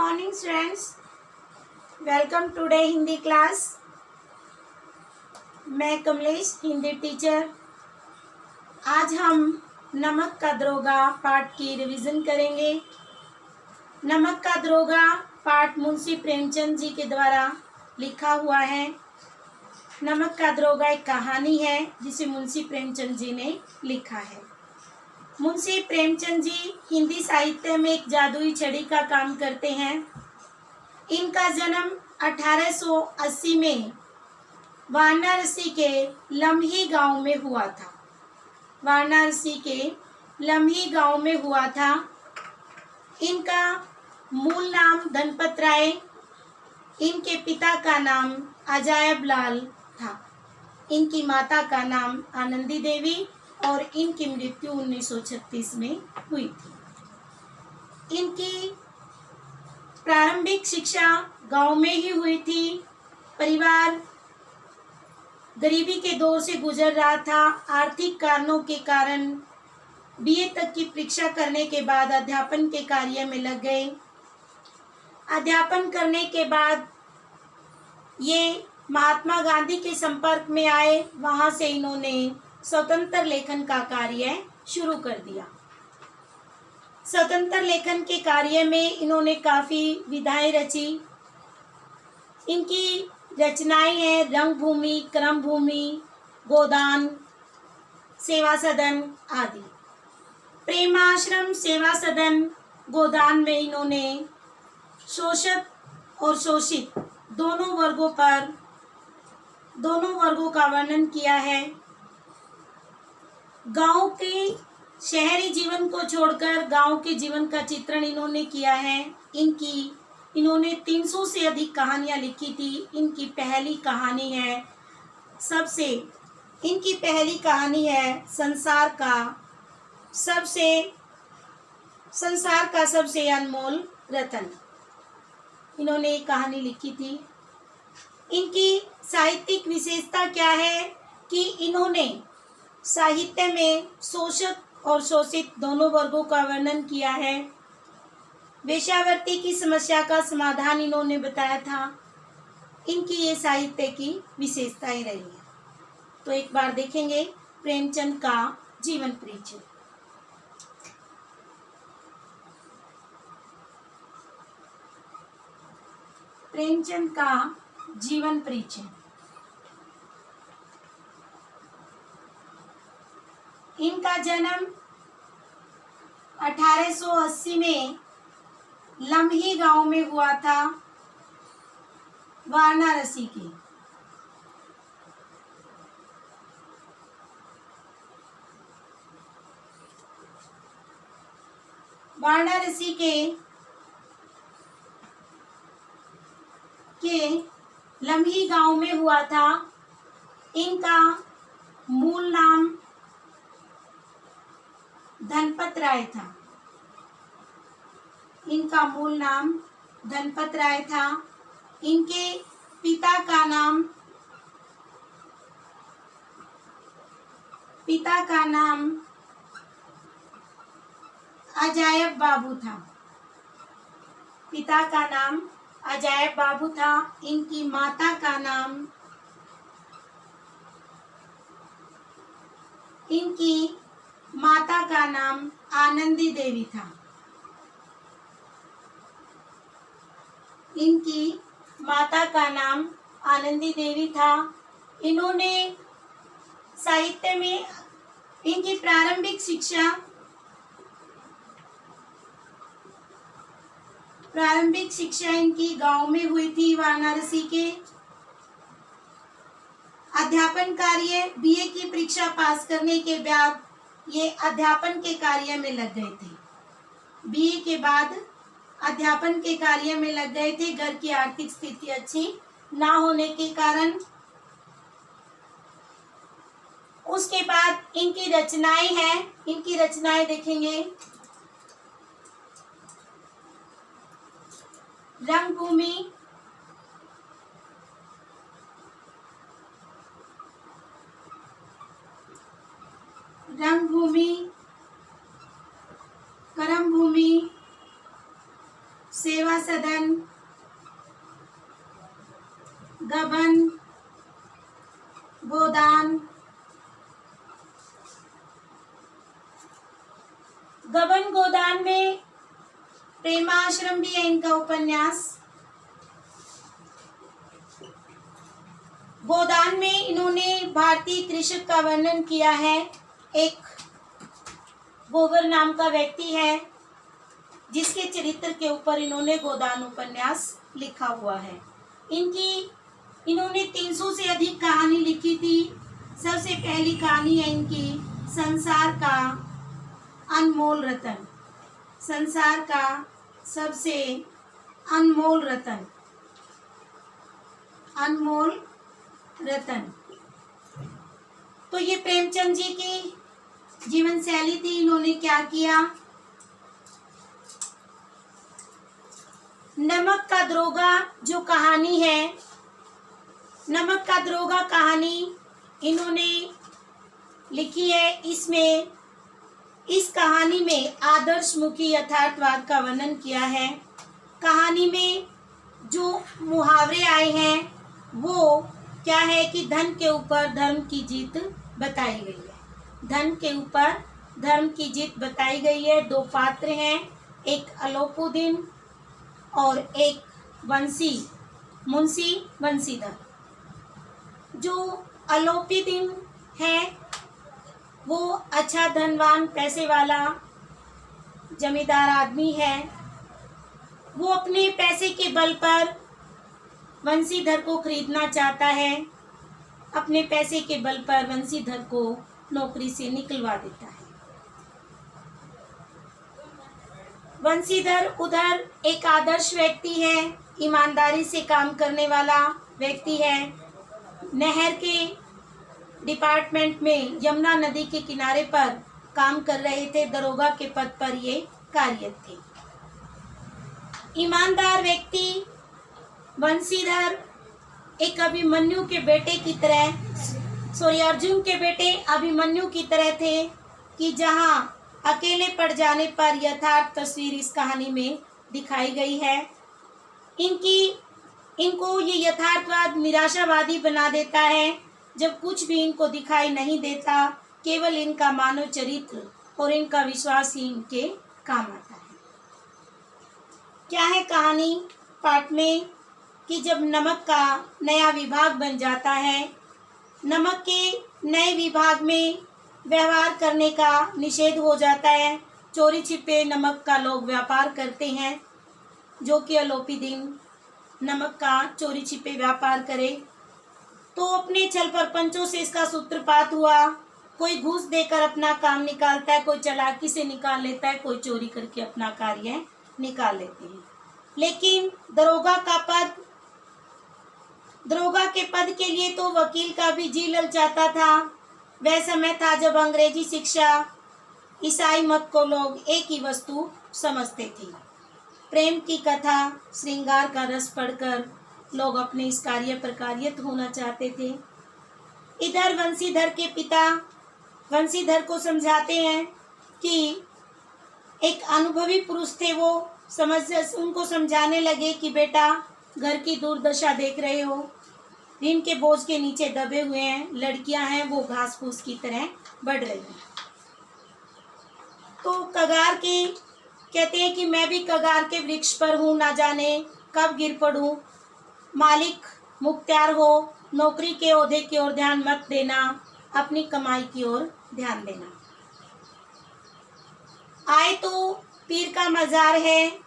morning students. Welcome today Hindi class. मैं Kamlesh Hindi teacher. आज हम नमक का दरोगा पाठ की रिवीजन करेंगे. नमक का दरोगा पाठ मुंशी प्रेमचंद जी के द्वारा लिखा हुआ है. नमक का दरोगा एक कहानी है जिसे मुंशी प्रेमचंद जी ने लिखा है. मुंशी प्रेमचंद जी हिंदी साहित्य में एक जादुई छड़ी का काम करते हैं. इनका जन्म 1880 में वाराणसी के लम्ही गांव में हुआ था. वाराणसी के लम्ही गांव में हुआ था. इनका मूल नाम धनपत राय. इनके पिता का नाम अजायब लाल था. इनकी माता का नाम आनंदी देवी और इनकी मृत्यु 1936 में हुई थी. इनकी प्रारंभिक शिक्षा गांव में ही हुई थी. परिवार गरीबी के दौर से गुजर रहा था. आर्थिक कारणों के कारण बीए तक की परीक्षा करने के बाद अध्यापन के कार्य में लग गए. अध्यापन करने के बाद ये महात्मा गांधी के संपर्क में आए. वहां से इन्होंने स्वतंत्र लेखन का कार्य शुरू कर दिया. स्वतंत्र लेखन के कार्य में इन्होंने काफ़ी विधाएं रची. इनकी रचनाएं हैं रंगभूमि, क्रमभूमि, गोदान, सेवा सदन आदि. प्रेमाश्रम, सेवा सदन, गोदान में इन्होंने शोषित और शोषित दोनों वर्गों का वर्णन किया है. गांव के शहरी जीवन को छोड़कर गांव के जीवन का चित्रण इन्होंने किया है. इन्होंने 300 से अधिक कहानियां लिखी थी. इनकी पहली कहानी है संसार का सबसे अनमोल रतन. इन्होंने एक कहानी लिखी थी. इनकी साहित्यिक विशेषता क्या है कि इन्होंने साहित्य में शोषित और शोषित दोनों वर्गों का वर्णन किया है. वेश्यावृत्ति की समस्या का समाधान इन्होंने बताया था. इनकी ये साहित्य की विशेषताएं रही हैं. तो एक बार देखेंगे प्रेमचंद का जीवन परिचय. प्रेमचंद का जीवन परिचय. इनका जन्म 1880 में लम्ही गांव में हुआ था, वाराणसी के. वाराणसी के लम्ही गांव में हुआ था. इनका मूल नाम धनपत राय था. इनके पिता का नाम अजायब बाबू था. इनकी माता का नाम आनंदी देवी था. इन्होंने साहित्य में इनकी प्रारंभिक शिक्षा इनकी गांव में हुई थी, वाराणसी के. अध्यापन कार्य बीए की परीक्षा पास करने के बाद ये अध्यापन के कार्य में लग गए थे. बीए के बाद अध्यापन के कार्य में लग गए थे. घर की आर्थिक स्थिति अच्छी ना होने के कारण. उसके बाद इनकी रचनाएं देखेंगे. रंगभूमि, क्रमभूमि, सेवा सदन, गबन, गोदान। गबन गोदान में प्रेमाश्रम भी है इनका उपन्यास। गोदान में इन्होंने भारतीय कृषक का वर्णन किया है। एक गोबर नाम का व्यक्ति है जिसके चरित्र के ऊपर इन्होंने गोदान उपन्यास लिखा हुआ है। इन्होंने 300 से अधिक कहानी लिखी थी। सबसे पहली कहानी है इनकी संसार का अनमोल रतन। संसार का सबसे अनमोल रतन, अनमोल रतन। तो ये प्रेमचंद जी की जीवन शैली थी। इन्होंने क्या किया? नमक का दरोगा जो कहानी है, नमक का दरोगा कहानी इन्होंने लिखी है। इसमें इस कहानी में आदर्शमुखी यथार्थवाद का वर्णन किया है। कहानी में जो मुहावरे आए हैं वो क्या है कि धन के ऊपर धर्म की जीत बताई गई है। धन के ऊपर धर्म की जीत बताई गई है। दो पात्र हैं, एक अलोपुद्दीन और एक मुंशी बंसीधर। जो अलोपुद्दीन है वो अच्छा धनवान पैसे वाला जमींदार आदमी है। वो अपने पैसे के बल पर बंसीधर को खरीदना चाहता है। अपने पैसे के बल पर बंसीधर को नौकरी से निकलवा देता है। बंसीधर उधर एक आदर्श व्यक्ति है, ईमानदारी से काम करने वाला व्यक्ति है। नहर के डिपार्टमेंट में यमुना नदी के किनारे पर काम कर रहे थे। दरोगा के पद पर ये कार्यरत थे। ईमानदार व्यक्ति बंसीधर एक अभिमन्यु के बेटे की तरह, अर्जुन के बेटे अभिमन्यु की तरह थे कि जहां अकेले पड़ जाने पर यथार्थ तस्वीर इस कहानी में दिखाई गई है। इनको ये यथार्थवाद निराशावादी बना देता है। जब कुछ भी इनको दिखाई नहीं देता, केवल इनका मानव चरित्र और इनका विश्वास ही इनके काम आता है। क्या है कहानी? पाठ में कि जब नमक का नया विभाग बन जाता है, नमक के नए विभाग में व्यवहार करने का निषेध हो जाता है। चोरी छिपे नमक का लोग व्यापार करते हैं, जो कि अलोपुद्दीन नमक का चोरी छिपे व्यापार करे। तो अपने छल प्रपंचों से इसका सूत्रपात हुआ। कोई घूस देकर अपना काम निकालता है, कोई चालाकी से निकाल लेता है, कोई चोरी करके अपना कार्य निकाल लेते हैं। लेकिन दरोगा के पद के लिए तो वकील का भी जी ललचाता था। वह समय था जब अंग्रेजी शिक्षा, ईसाई मत को लोग एक ही वस्तु समझते थे। प्रेम की कथा, श्रृंगार का रस पढ़कर लोग अपने इस कार्य पर कार्यरत होना चाहते थे। इधर बंसीधर के पिता बंसीधर को समझाते हैं कि एक अनुभवी पुरुष थे, वो उनको समझाने लगे कि बेटा, घर की दुर्दशा देख रहे हो, ऋण के बोझ के नीचे दबे हुए हैं, लड़कियां हैं वो घास फूस की तरह बढ़ रही हैं। तो कगार के कहते हैं कि मैं भी कगार के वृक्ष पर हूँ, ना जाने कब गिर पड़ूं। मालिक मुख्तियार हो, नौकरी के ओहदे की ओर ध्यान मत देना, अपनी कमाई की ओर ध्यान देना। आए तो पीर का मजार है,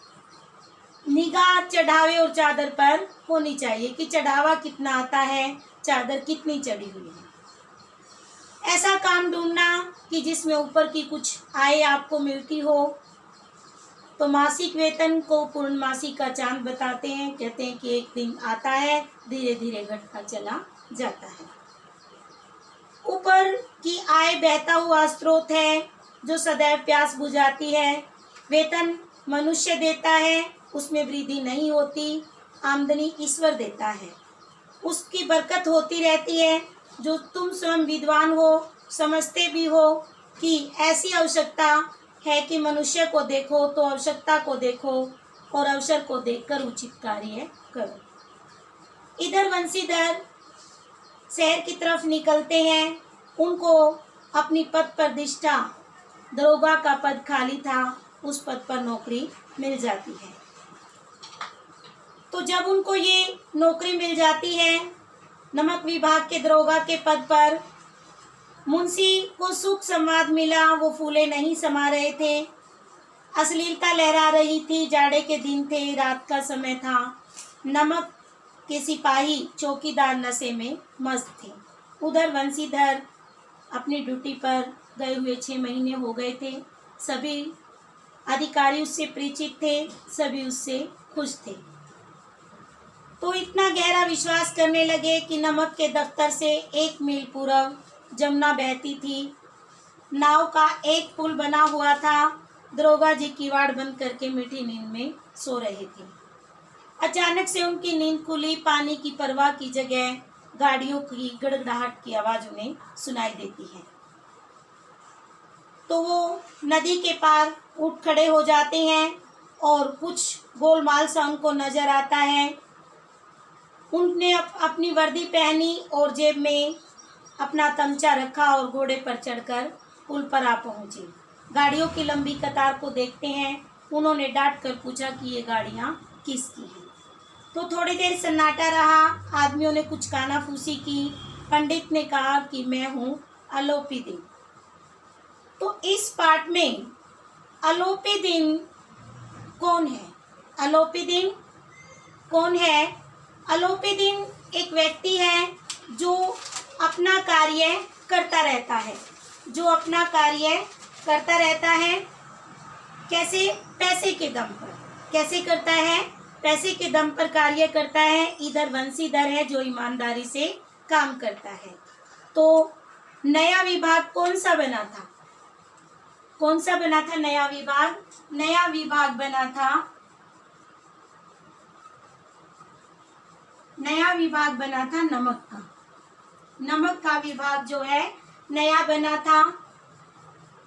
निगाह चढ़ावे और चादर पर होनी चाहिए कि चढ़ावा कितना आता है, चादर कितनी चढ़ी हुई है। ऐसा काम ढूंढना कि जिसमें ऊपर की कुछ आय आपको मिलती हो। तो मासिक वेतन को पूर्णमासी का चांद बताते हैं। कहते हैं कि एक दिन आता है, धीरे धीरे घटता चला जाता है। ऊपर की आय बहता हुआ स्रोत है जो सदैव प्यास बुझाती है। वेतन मनुष्य देता है, उसमें वृद्धि नहीं होती। आमदनी ईश्वर देता है, उसकी बरकत होती रहती है। जो तुम स्वयं विद्वान हो, समझते भी हो कि ऐसी आवश्यकता है कि मनुष्य को देखो तो आवश्यकता को देखो, और अवसर को देखकर उचित कार्य करो। इधर वंशीधर शहर की तरफ निकलते हैं। उनको अपनी पद प्रतिष्ठा, दरोगा का पद खाली था, उस पद पर नौकरी मिल जाती है। तो जब उनको ये नौकरी मिल जाती है नमक विभाग के दरोगा के पद पर, मुंशी को सुख संवाद मिला, वो फूले नहीं समा रहे थे, अश्लीलता लहरा रही थी, जाड़े के दिन थे, रात का समय था, नमक के सिपाही चौकीदार नशे में मस्त थे। उधर वंशीधर अपनी ड्यूटी पर गए हुए 6 महीने हो गए थे, सभी अधिकारी उससे परिचित थे, सभी उससे खुश थे। तो इतना गहरा विश्वास करने लगे कि नमक के दफ्तर से 1 मील पूर्व जमुना बहती थी, नाव का एक पुल बना हुआ था, दरोगा जी किवाड़ बंद करके मीठी नींद में सो रहे थे। अचानक से उनकी नींद खुली, पानी की परवाह की जगह गाड़ियों की गड़गड़ाहट की आवाज़ उन्हें सुनाई देती है। तो वो नदी के पार उठ खड़े हो जाते हैं और कुछ गोलमाल सा उनको नजर आता है। उनने अपनी वर्दी पहनी और जेब में अपना तमचा रखा और घोड़े पर चढ़कर पुल पर आ पहुंचे। गाड़ियों की लंबी कतार को देखते हैं। उन्होंने डांट कर पूछा कि ये गाड़ियां किसकी हैं। तो थोड़ी देर सन्नाटा रहा। आदमियों ने कुछ कानाफूसी की। पंडित ने कहा कि मैं हूँ अलोपीदीन। तो इस पाठ में अलोपीदीन कौन है? अलोपीदीन कौन है? अलोपीदीन एक व्यक्ति है जो अपना कार्य करता रहता है, जो अपना कार्य करता रहता है। कैसे? पैसे के दम पर। कैसे करता है? पैसे के दम पर कार्य करता है। इधर वंशीधर है जो ईमानदारी से काम करता है। तो नया विभाग कौन सा बना था? कौन सा बना था नया विभाग? नया विभाग बना था, नया विभाग बना था नमक का। नमक का विभाग जो है नया बना था।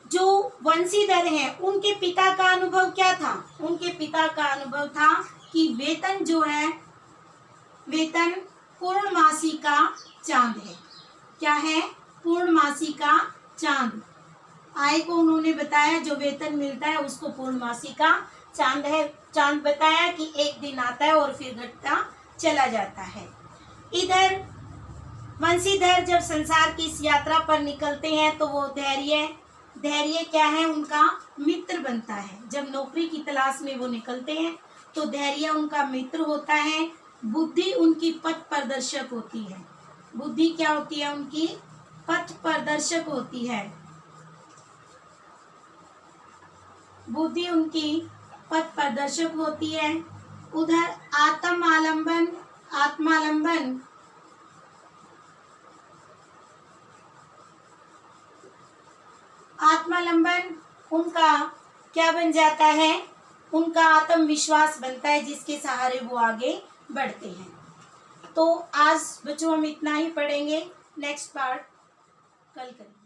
जो वंशीधर हैं उनके पिता का अनुभव क्या था? उनके पिता का अनुभव था कि वेतन जो है, वेतन पूर्णमासी का चांद है। क्या है? पूर्णमासी का चांद। आय को उन्होंने बताया जो वेतन मिलता है उसको पूर्णमासी का चांद है। चांद बताया कि एक दिन आता है और फिर घटता चला जाता है। इधर वंशीधर जब संसार की इस यात्रा पर निकलते हैं तो वो धैर्य क्या है? उनका मित्र बनता है। जब नौकरी की तलाश में वो निकलते हैं तो धैर्य उनका मित्र होता है। बुद्धि उनकी पथ प्रदर्शक होती है। बुद्धि क्या होती है? उनकी पथ प्रदर्शक होती है। बुद्धि उनकी पथ प्रदर्शक होती है। उधर आत्मालंबन उनका क्या बन जाता है? उनका आत्मविश्वास बनता है जिसके सहारे वो आगे बढ़ते हैं। तो आज बच्चों हम इतना ही पढ़ेंगे। नेक्स्ट पार्ट कल करेंगे।